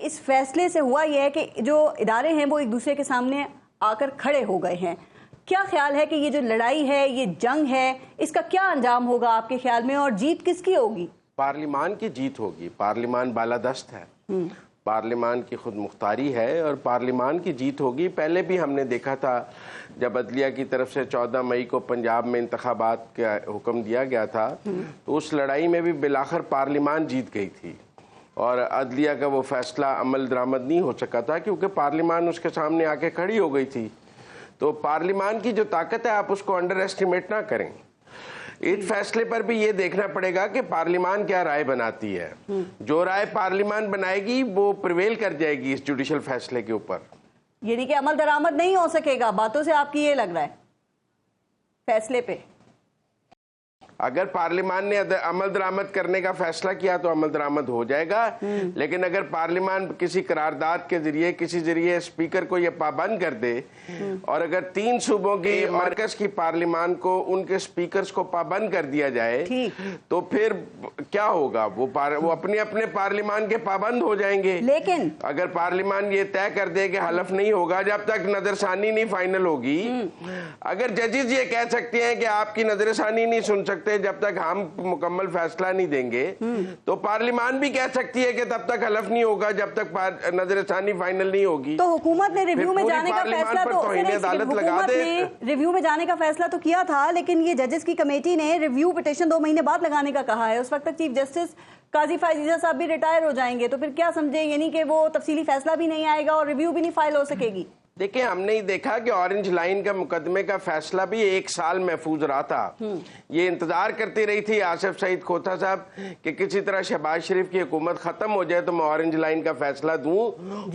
اس فیصلے سے ہوا یہ ہے کہ جو ادارے ہیں وہ ایک دوسرے کے سامنے آ کر کھڑے ہو گئے ہیں. کیا خیال ہے کہ یہ جو لڑائی ہے، یہ جنگ ہے، اس کا کیا انجام ہوگا آپ کے خیال میں، اور جیت کس کی ہوگی؟ پارلیمان کی جیت ہوگی. پارلیمان بالادست ہے، پارلیمان کی خود مختاری ہے اور پارلیمان کی جیت ہوگی. پہلے بھی ہم نے دیکھا تھا جب عدلیہ کی طرف سے 14 مئی کو پنجاب میں انتخابات کا حکم دیا گیا تھا تو اس لڑائی میں بھی بالآخر پارلیمان جیت گئی تھی اور عدلیہ کا وہ فیصلہ عمل درآمد نہیں ہو سکا تھا کیونکہ پارلیمان اس کے سامنے آ کے کھڑی ہو گئی تھی. تو پارلیمان کی جو طاقت ہے آپ اس کو انڈر ایسٹیمیٹ نہ کریں. اس فیصلے پر بھی یہ دیکھنا پڑے گا کہ پارلیمان کیا رائے بناتی ہے. جو رائے پارلیمان بنائے گی وہ پریویل کر جائے گی اس جوڈیشل فیصلے کے اوپر. یعنی کہ عمل درآمد نہیں ہو سکے گا، باتوں سے آپ کی یہ لگ رہا ہے فیصلے پہ؟ اگر پارلیمان نے عمل درآمد کرنے کا فیصلہ کیا تو عمل درآمد ہو جائے گا، لیکن اگر پارلیمان کسی قرارداد کے ذریعے کسی ذریعے اسپیکر کو یہ پابند کر دے اور اگر 3 صوبوں کے مرکز کی پارلیمان کو ان کے اسپیکرز کو پابند کر دیا جائے تو پھر کیا ہوگا؟ وہ اپنے اپنے پارلیمان کے پابند ہو جائیں گے. لیکن اگر پارلیمان یہ طے کر دے کہ حلف نہیں ہوگا جب تک نظر ثانی نہیں فائنل ہوگی، اگر ججز یہ کہہ سکتے ہیں کہ آپ کی نظر ثانی نہیں سن سکتے جب تک ہم مکمل فیصلہ نہیں دیں گے، تو پارلیمان بھی کہہ سکتی ہے کہ تب تک حلف نہیں ہوگا جب تک نظر ثانی فائنل نہیں ہوگی. تو حکومت نے ریویو میں جانے کا فیصلہ ریویو میں جانے کا فیصلہ تو کیا تھا، لیکن یہ ججز کی کمیٹی نے ریویو پٹیشن 2 مہینے بعد لگانے کا کہا ہے. اس وقت تک چیف جسٹس قاضی فائزہ صاحب بھی ریٹائر ہو جائیں گے، تو پھر کیا سمجھیں، یعنی کہ وہ تفصیلی فیصلہ بھی نہیں آئے گا اور ریویو بھی نہیں فائل ہو سکے گی. دیکھیں ہم نے دیکھا کہ اورنج لائن کا مقدمے کا فیصلہ بھی 1 سال محفوظ رہا تھا. یہ انتظار کرتی رہی تھی آصف سعید کھوتا صاحب کہ کسی طرح شہباز شریف کی حکومت ختم ہو جائے تو میں اورنج لائن کا فیصلہ دوں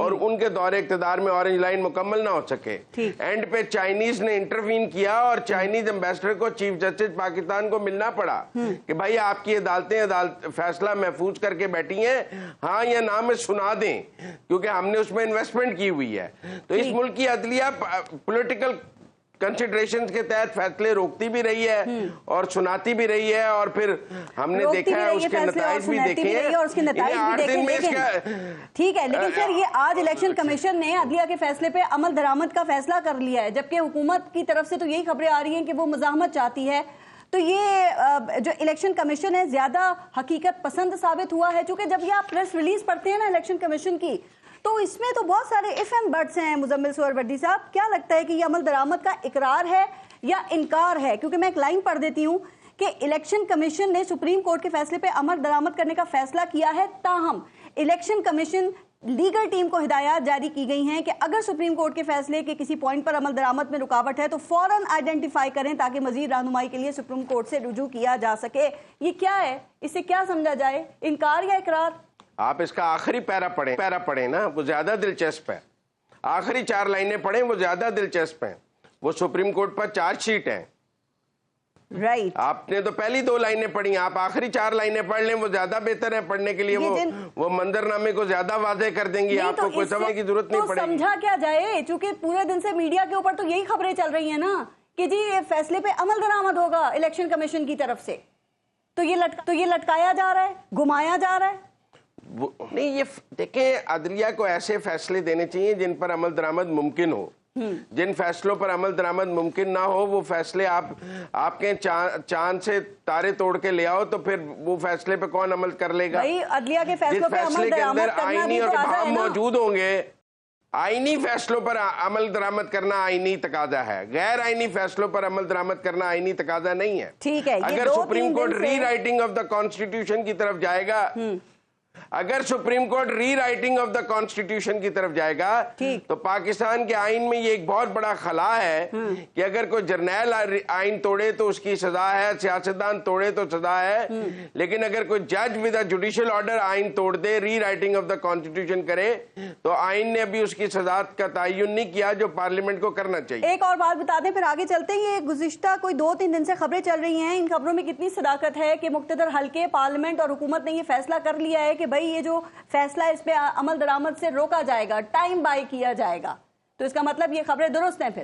اور ان کے دور اقتدار میں اورنج لائن مکمل نہ ہو سکے. اینڈ پہ چائنیز نے انٹروین کیا اور چائنیز امبیسڈر کو چیف جسٹس پاکستان کو ملنا پڑا کہ بھائی آپ کی عدالتیں فیصلہ محفوظ کر کے بیٹھی ہیں، ہاں یا نہ میں سنا دیں، کیونکہ ہم نے اس میں انویسٹمنٹ کی ہوئی ہے. تو اس ملک کی عدلیہ پولیٹیکل کنسیڈریشنز کے تحت فیصلے روکتی بھی رہی ہے اور سناتی بھی رہی ہے، اور پھر ہم نے دیکھا ہے اس کے نتائج بھی دیکھے ہیں اور اس کے نتائج بھی دیکھے. ٹھیک ہے، لیکن پھر یہ آج الیکشن کمیشن نے عدلیہ کے فیصلے پہ عمل درآمد کا فیصلہ کر لیا ہے، جبکہ حکومت کی طرف سے تو یہی خبریں آ رہی ہیں کہ وہ مزاحمت چاہتی ہے. تو یہ جو الیکشن کمیشن ہے زیادہ حقیقت پسند ثابت ہوا ہے، چونکہ جب یہ آپ پریس ریلیز پڑھتے ہیں نا الیکشن کمیشن کی تو اس میں تو بہت سارے اف اینڈ بٹس ہیں. مزمل سہروردی صاحب، کیا لگتا ہے کہ یہ عمل درآمد کا اقرار ہے یا انکار ہے؟ کیونکہ میں ایک لائن پڑھ دیتی ہوں کہ الیکشن کمیشن نے سپریم کورٹ کے فیصلے پہ عمل درآمد کرنے کا فیصلہ کیا ہے، تاہم الیکشن کمیشن لیگل ٹیم کو ہدایات جاری کی گئی ہیں کہ اگر سپریم کورٹ کے فیصلے کے کسی پوائنٹ پر عمل درآمد میں رکاوٹ ہے تو فوراً آئیڈینٹیفائی کریں تاکہ مزید رہنمائی کے لیے سپریم کورٹ سے رجوع کیا جا سکے. یہ کیا ہے؟ اس سے کیا سمجھا جائے، انکار یا اقرار؟ آپ اس کا آخری پیرا پڑھیں نا، وہ زیادہ دلچسپ ہے. آخری 4 لائنیں پڑھیں، وہ زیادہ دلچسپ ہیں. وہ سپریم کورٹ پر چارج شیٹ ہے. رائٹ، آپ نے تو پہلی 2 لائنیں پڑھی، آپ آخری 4 لائنیں پڑھ لیں، وہ زیادہ بہتر ہے پڑھنے کے لیے. وہ منظرنامے کو زیادہ واضح کر دیں گی، آپ کو کوئی سمجھنے کی ضرورت نہیں پڑے گی. سمجھا کیا جائے، چونکہ پورے دن سے میڈیا کے اوپر تو یہی خبریں چل رہی ہیں نا کہ جی یہ فیصلے پہ عمل درآمد ہوگا الیکشن کمیشن کی طرف سے، تو یہ لٹکایا جا رہا ہے، گھمایا جا رہا ہے. نہیں، یہ دیکھیں عدلیہ کو ایسے فیصلے دینے چاہیے جن پر عمل درآمد ممکن ہو. جن فیصلوں پر عمل درآمد ممکن نہ ہو وہ فیصلے آپ کے چاند سے تارے توڑ کے لے آؤ تو پھر وہ فیصلے پہ کون عمل کر لے گا؟ عدلیہ کے فیصلوں پہ عمل درآمد کرنا آئینی اور ابہام موجود ہوں گے. آئینی فیصلوں پر عمل درآمد کرنا آئینی تقاضا ہے، غیر آئینی فیصلوں پر عمل درآمد کرنا آئینی تقاضا نہیں ہے. ٹھیک ہے، اگر supreme court rewriting of the constitution کی طرف جائے گا، اگر supreme court rewriting of the constitution کی طرف جائے گا تو پاکستان کے آئین میں یہ ایک بہت بڑا خلا ہے کہ اگر کوئی جرنیل آئین توڑے تو اس کی سزا ہے، سیاستدان توڑے تو سزا ہے، لیکن اگر کوئی جج ود اے جوڈیشل آرڈر آئین توڑ دے، ری رائٹنگ آف دا کانسٹیٹیوشن کرے، تو آئین نے ابھی اس کی سزا کا تعین نہیں کیا جو پارلیمنٹ کو کرنا چاہیے. ایک اور بات بتا دیں پھر آگے چلتے ہیں. یہ گزشتہ کوئی 2-3 دن سے خبریں چل رہی ہیں، ان خبروں میں کتنی صداقت ہے کہ مقتدر حلقے پارلیمنٹ اور حکومت نے یہ فیصلہ کر لیا ہے کہ بھائی یہ جو فیصلہ اس پہ عمل درآمد سے روکا جائے گا، ٹائم بائی کیا جائے گا، تو اس کا مطلب یہ خبریں درست ہیں؟ پھر